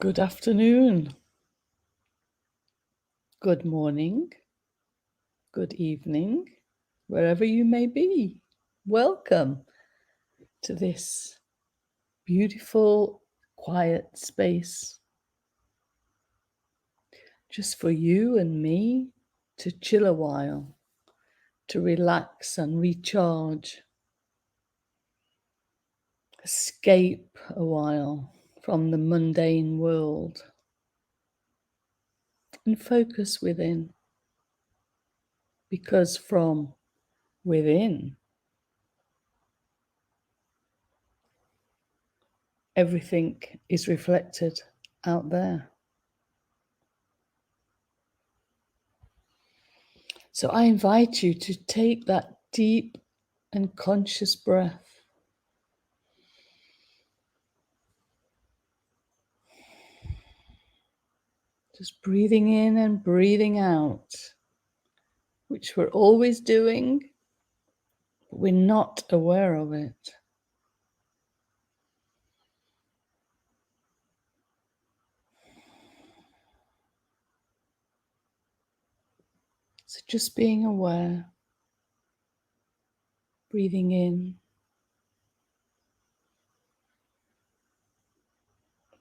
Good afternoon, good morning, good evening, wherever you may be. Welcome to this beautiful, quiet space just for you and me to chill a while, to relax and recharge, escape a while from the mundane world and focus within. Because from within, everything is reflected out there. So I invite you to take that deep and conscious breath. Just breathing in and breathing out, which we're always doing, but we're not aware of it. So just being aware, breathing in,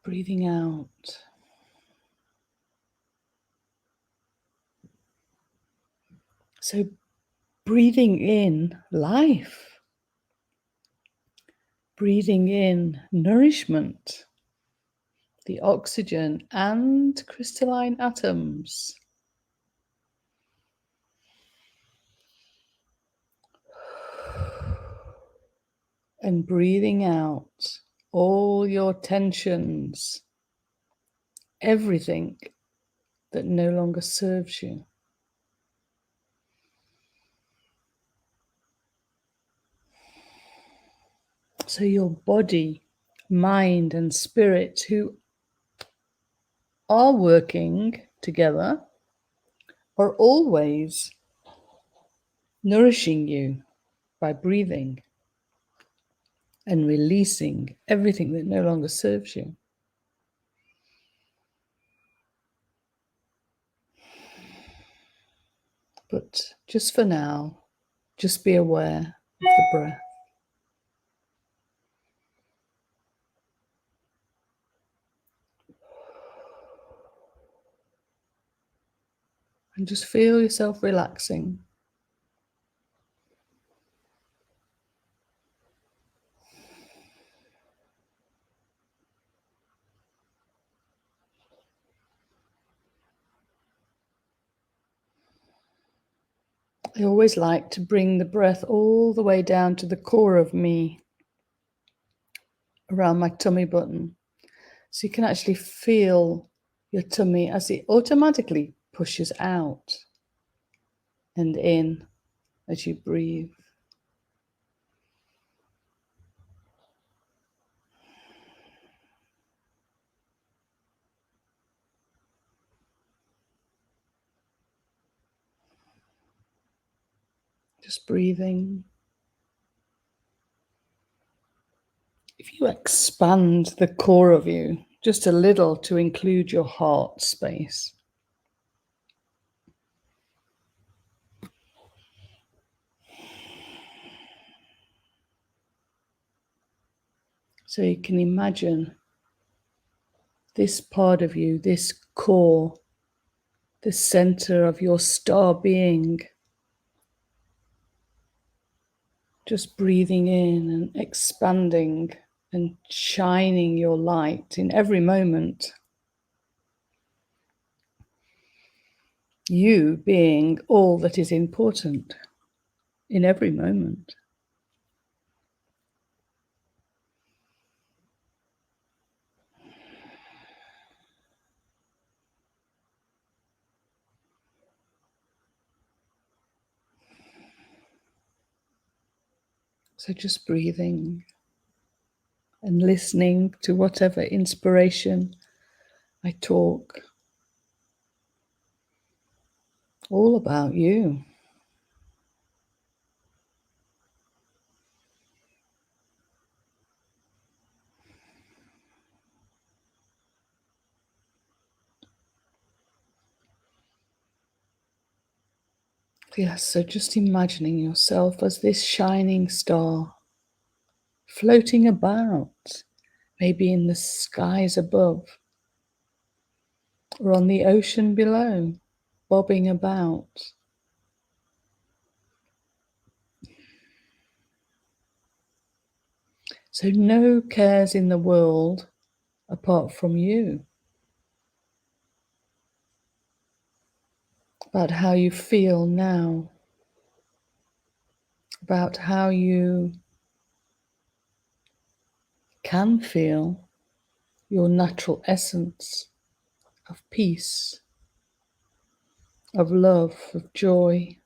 breathing out. So breathing in life, breathing in nourishment, the oxygen and crystalline atoms. And breathing out all your tensions, everything that no longer serves you. So your body, mind, and spirit, who are working together, are always nourishing you by breathing and releasing everything that no longer serves you. But just for now, just be aware of the breath. And just feel yourself relaxing. I always like to bring the breath all the way down to the core of me, around my tummy button. So you can actually feel your tummy as it automatically pushes out and in as you breathe. Just breathing. If you expand the core of you just a little to include your heart space, so you can imagine this part of you, this core, the center of your star being, just breathing in and expanding and shining your light in every moment. You being all that is important in every moment. So just breathing and listening to whatever inspiration I talk. All about you. Yes, so just imagining yourself as this shining star floating about, maybe in the skies above or on the ocean below, bobbing about. So no cares in the world apart from you about how you feel now, about how you can feel your natural essence of peace, of love, of joy.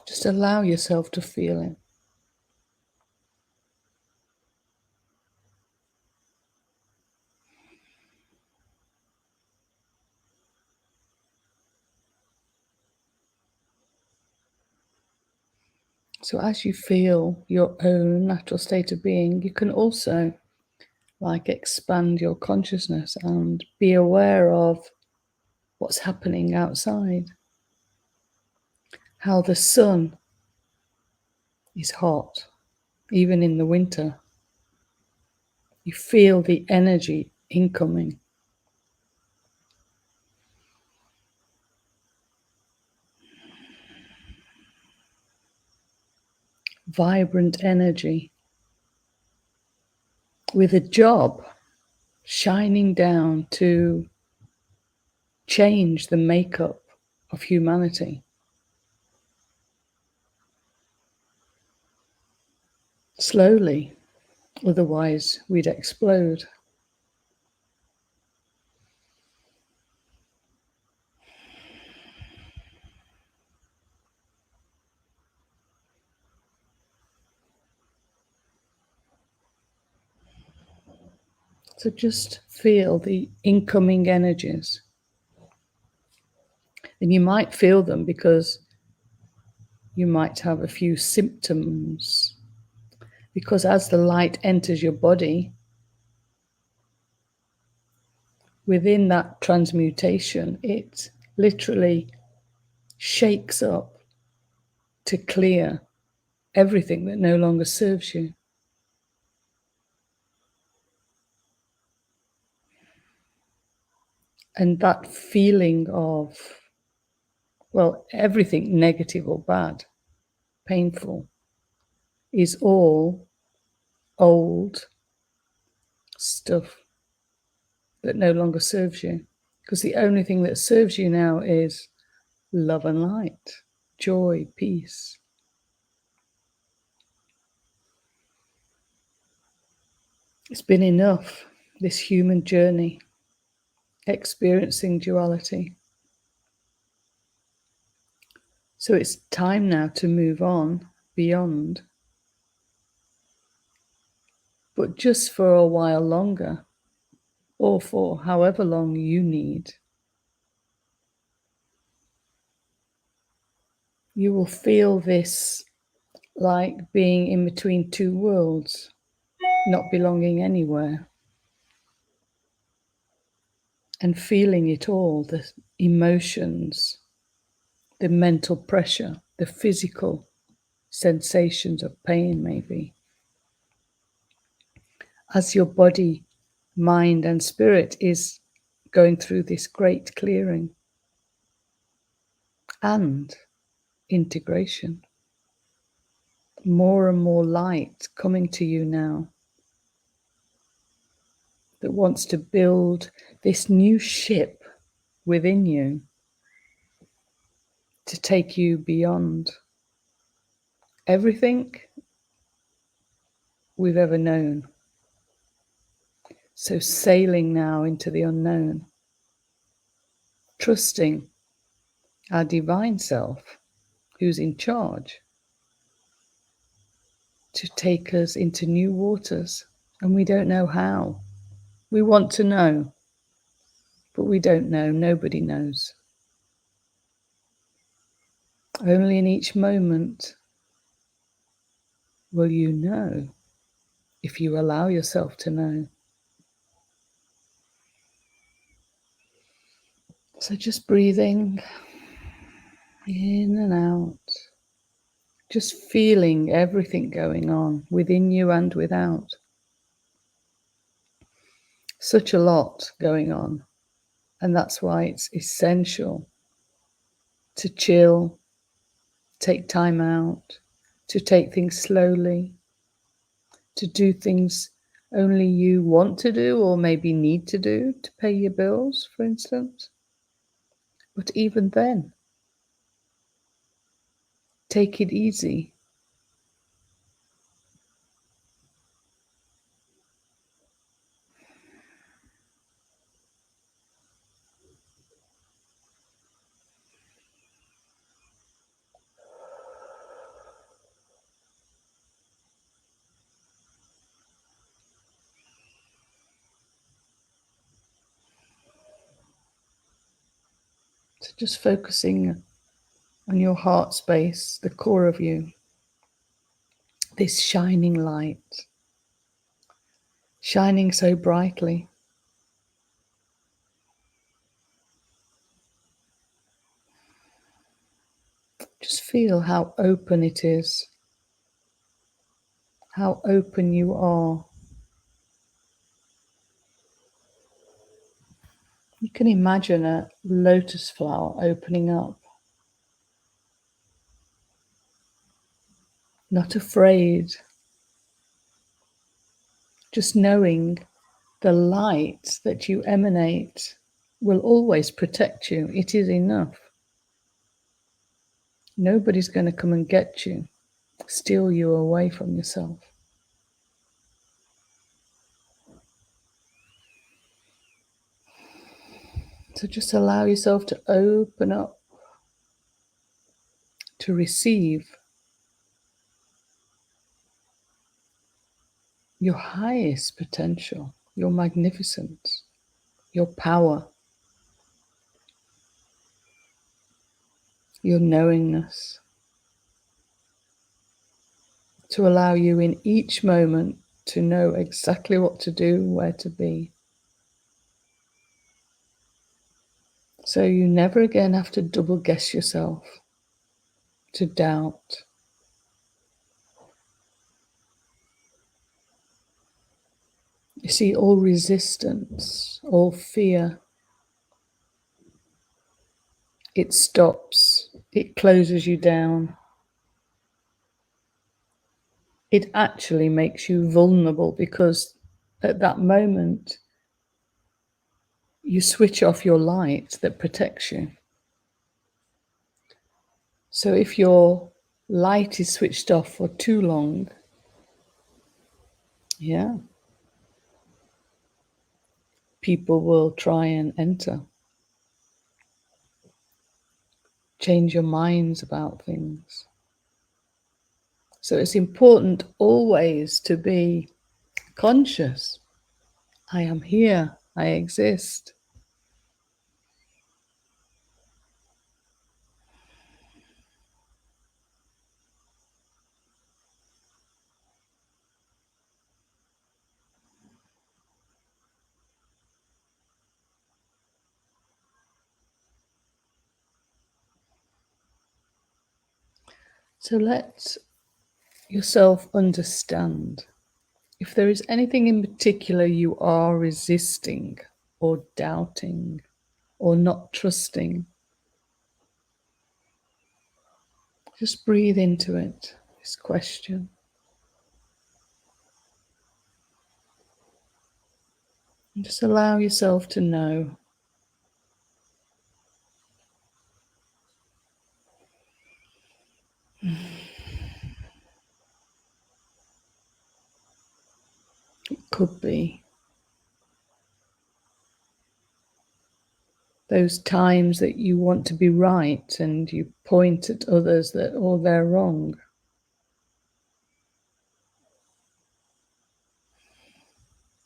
Just allow yourself to feel it. So as you feel your own natural state of being, you can also expand your consciousness and be aware of what's happening outside. How the sun is hot, even in the winter. You feel the energy incoming. Vibrant energy with a job shining down to change the makeup of humanity. Slowly, otherwise we'd explode. So just feel the incoming energies. And you might feel them because you might have a few symptoms. Because as the light enters your body, within that transmutation, it literally shakes up to clear everything that no longer serves you. And that feeling of, everything negative or bad, painful, is all old stuff that no longer serves you. Because the only thing that serves you now is love and light, joy, peace. It's been enough, this human journey, experiencing duality. So it's time now to move on beyond, but just for a while longer, or for however long you need. You will feel this like being in between two worlds, not belonging anywhere, and feeling it all, the emotions, the mental pressure, the physical sensations of pain, maybe. As your body, mind, and spirit is going through this great clearing and integration. More and more light coming to you now that wants to build this new ship within you to take you beyond everything we've ever known. So sailing now into the unknown, trusting our divine self, who's in charge, to take us into new waters. And we don't know how. We want to know, but we don't know. Nobody knows. Only in each moment will you know, if you allow yourself to know. So just breathing in and out, just feeling everything going on within you and without. Such a lot going on, and that's why it's essential to chill, take time out, to take things slowly, to do things only you want to do or maybe need to do to pay your bills, for instance. But even then, take it easy. So just focusing on your heart space, the core of you, this shining light, shining so brightly. Just feel how open it is, how open you are. You can imagine a lotus flower opening up, not afraid, just knowing the light that you emanate will always protect you. It is enough. Nobody's going to come and get you, steal you away from yourself. So just allow yourself to open up, to receive your highest potential, your magnificence, your power, your knowingness, to allow you in each moment to know exactly what to do, where to be. So you never again have to double guess yourself, to doubt. You see, all resistance, all fear, it stops, it closes you down. It actually makes you vulnerable because at that moment, you switch off your light that protects you. So if your light is switched off for too long, people will try and enter, change your minds about things. So it's important always to be conscious. I am here, I exist. So let yourself understand if there is anything in particular you are resisting or doubting or not trusting. Just breathe into it, this question. And just allow yourself to know. It could be those times that you want to be right and you point at others that, oh, they're wrong.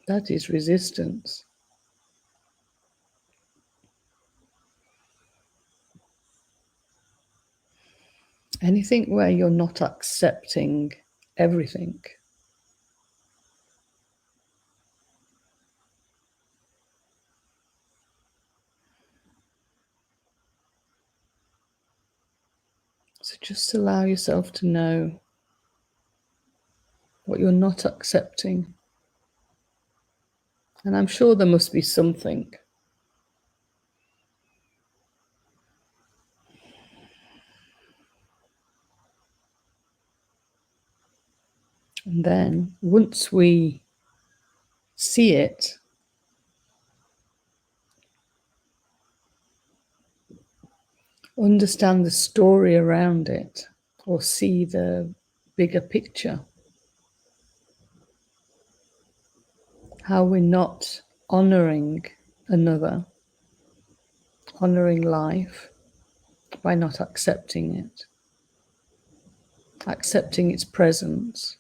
That is resistance. Anything where you're not accepting everything. So just allow yourself to know what you're not accepting. And I'm sure there must be something. And then once we see it, understand the story around it, or see the bigger picture, how we're not honoring another, honoring life by not accepting it, accepting its presence.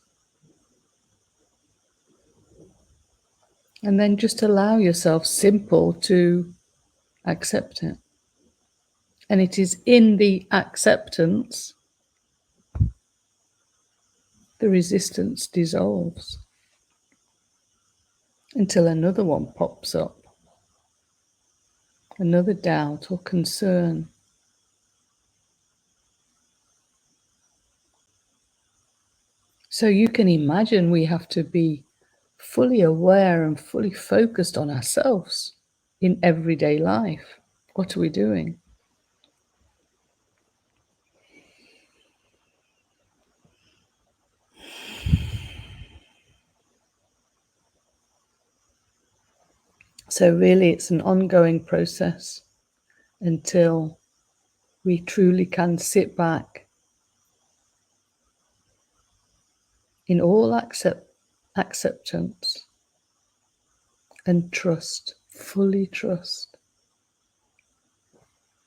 And then just allow yourself simple to accept it. And it is in the acceptance the resistance dissolves until another one pops up, another doubt or concern. So you can imagine we have to be fully aware and fully focused on ourselves in everyday life. What are we doing? So really it's an ongoing process until we truly can sit back in all acceptance and trust, fully trust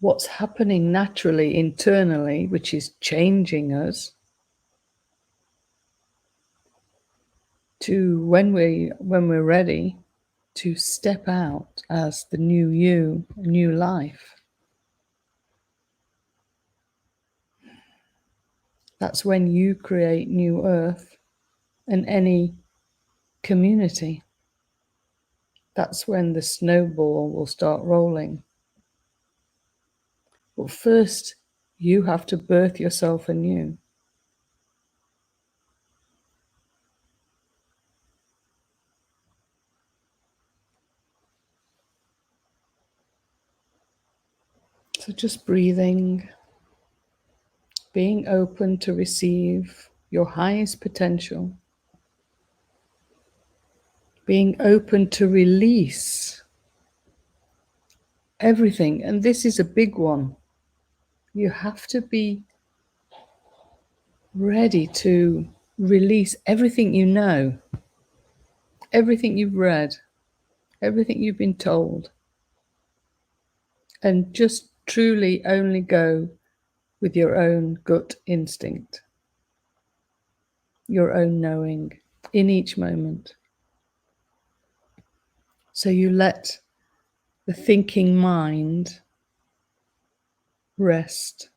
what's happening naturally internally, which is changing us, to when we're ready to step out as the new you, new life. That's when you create new earth and any community. That's when the snowball will start rolling. But first, you have to birth yourself anew. So just breathing, being open to receive your highest potential, being open to release everything. And this is a big one. You have to be ready to release everything you know, everything you've read, everything you've been told, and just truly only go with your own gut instinct, your own knowing in each moment. So you let the thinking mind rest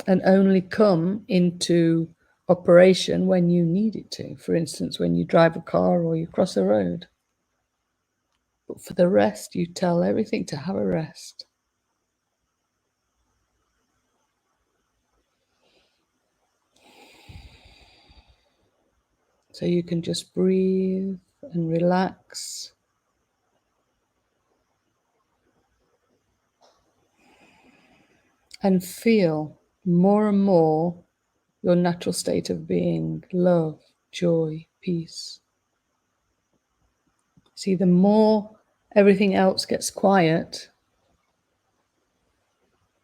and only come into operation when you need it to. For instance, when you drive a car or you cross a road. But for the rest, you tell everything to have a rest. So you can just breathe and relax. And feel more and more your natural state of being, love, joy, peace. See, the more everything else gets quiet,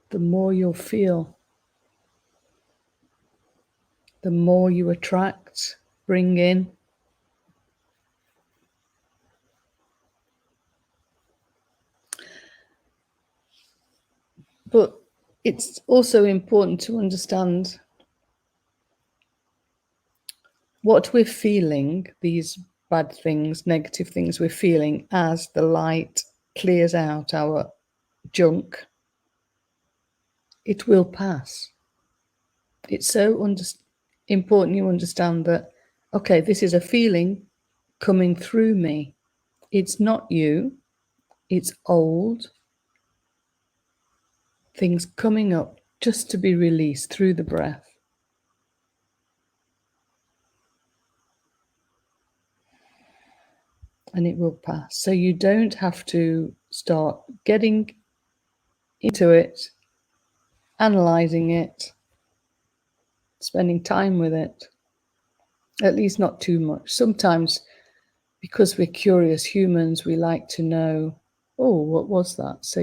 the more you'll feel, the more you attract, bring in. But it's also important to understand what we're feeling, these bad things, negative things we're feeling, as the light clears out our junk. It will pass. It's so important you understand that, okay, this is a feeling coming through me. It's not you. It's old things coming up just to be released through the breath. And it will pass. So you don't have to start getting into it, analysing it, spending time with it. At least not too much. Sometimes, because we're curious humans, we like to know, oh, what was that? So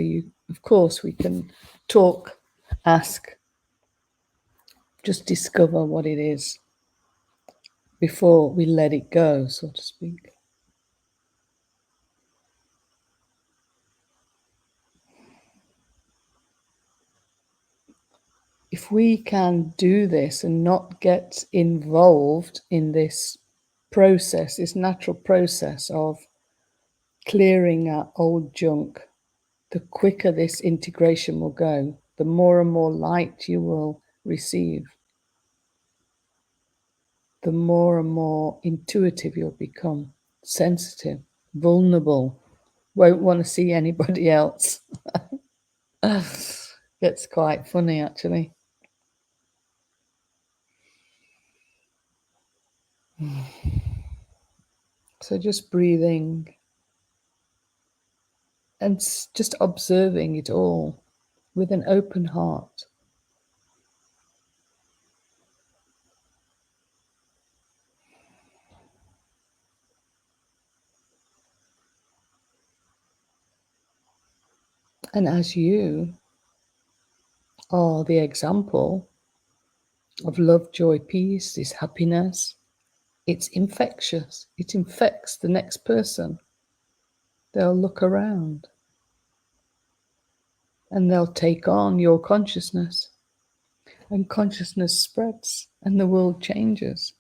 of course, we can talk, ask, just discover what it is before we let it go, so to speak. If we can do this and not get involved in this process, this natural process of clearing our old junk, the quicker this integration will go, the more and more light you will receive, the more and more intuitive you'll become, sensitive, vulnerable, won't want to see anybody else. It's quite funny, actually. So just breathing and just observing it all with an open heart. And as you are the example of love, joy, peace, this happiness, it's infectious. It infects the next person. They'll look around and they'll take on your consciousness, and consciousness spreads and the world changes.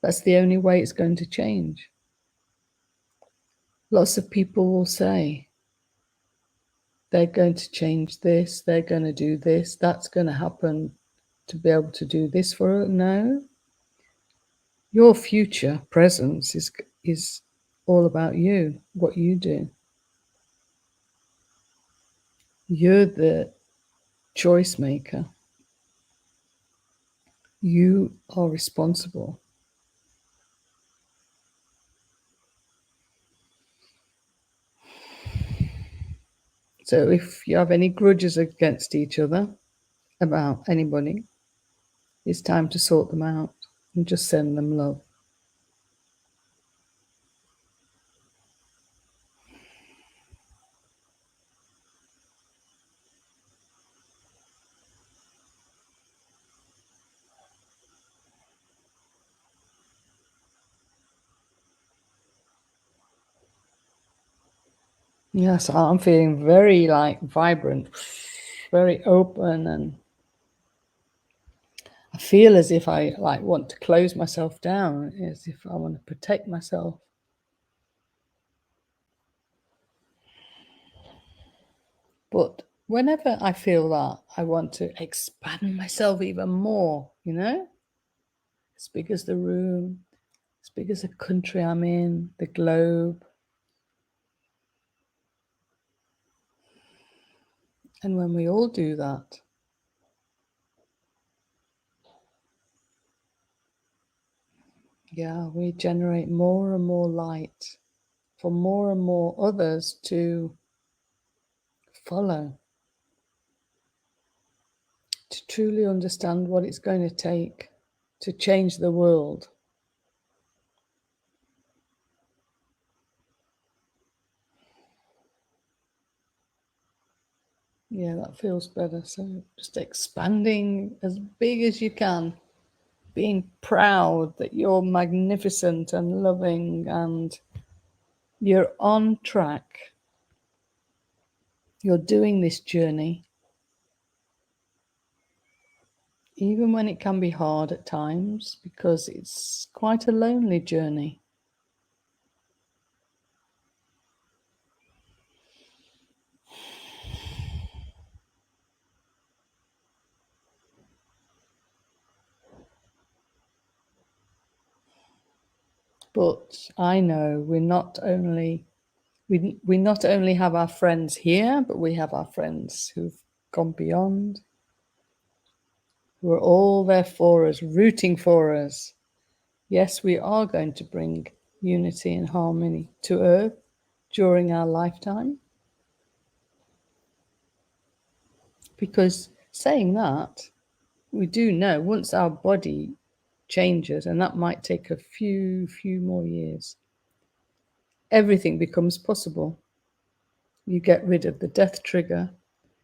That's the only way it's going to change. Lots of people will say they're going to change this, they're going to do this, that's going to happen to be able to do this for it. No. Your future presence is all about you, what you do. You're the choice maker. You are responsible. So if you have any grudges against each other about anybody, it's time to sort them out and just send them love. Yes, I'm feeling very vibrant, very open, and I feel as if I want to close myself down, as if I want to protect myself. But whenever I feel that, I want to expand myself even more, as big as the room, as big as the country I'm in, the globe. And when we all do that, we generate more and more light for more and more others to follow, to truly understand what it's going to take to change the world. Yeah, that feels better. So just expanding as big as you can, being proud that you're magnificent and loving and you're on track. You're doing this journey, even when it can be hard at times, because it's quite a lonely journey. But I know we not only have our friends here, but we have our friends who've gone beyond. who are all there for us, rooting for us. Yes, we are going to bring unity and harmony to Earth during our lifetime. Because saying that, we do know once our body changes, and that might take a few more years, everything becomes possible. You get rid of the death trigger,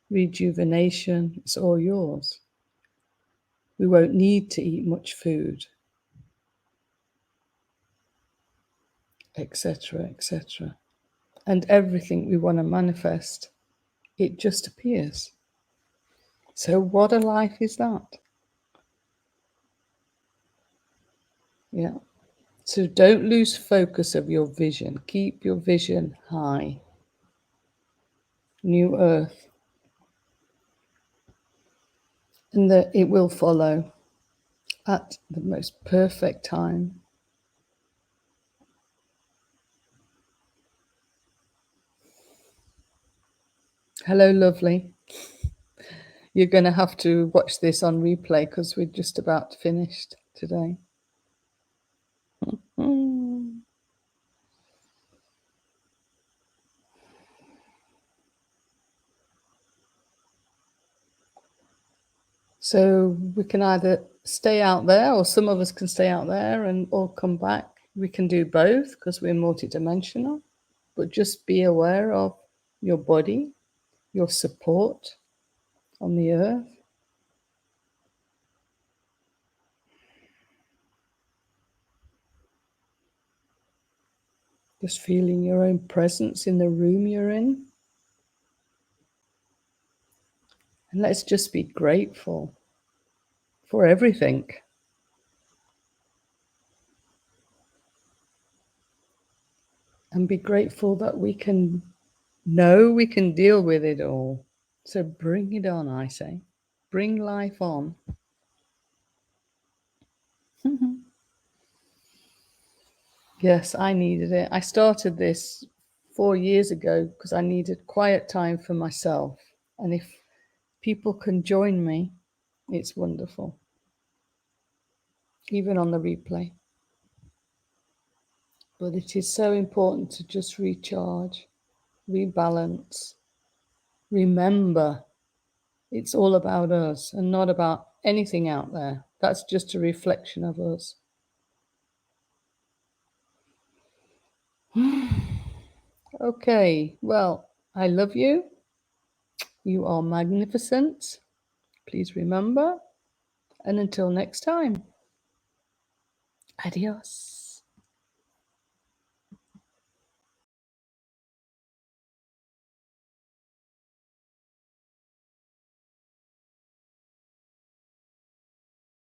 rejuvenation, it's all yours. We won't need to eat much food, etc., etc. And everything we want to manifest, it just appears. So what a life is that? Yeah. So don't lose focus of your vision. Keep your vision high. New Earth. And that it will follow at the most perfect time. Hello, lovely. You're going to have to watch this on replay because we're just about finished today. So we can either stay out there, or some of us can stay out there and all come back. We can do both because we're multidimensional, but just be aware of your body, your support on the earth. Just feeling your own presence in the room you're in. And let's just be grateful for everything. And be grateful that we can know we can deal with it all. So bring it on, I say. Bring life on. Yes, I needed it. I started this 4 years ago because I needed quiet time for myself. And if people can join me, it's wonderful. Even on the replay. But it is so important to just recharge, rebalance, remember it's all about us and not about anything out there. That's just a reflection of us. Okay, well, I love you. You are magnificent. Please remember. And until next time, adios.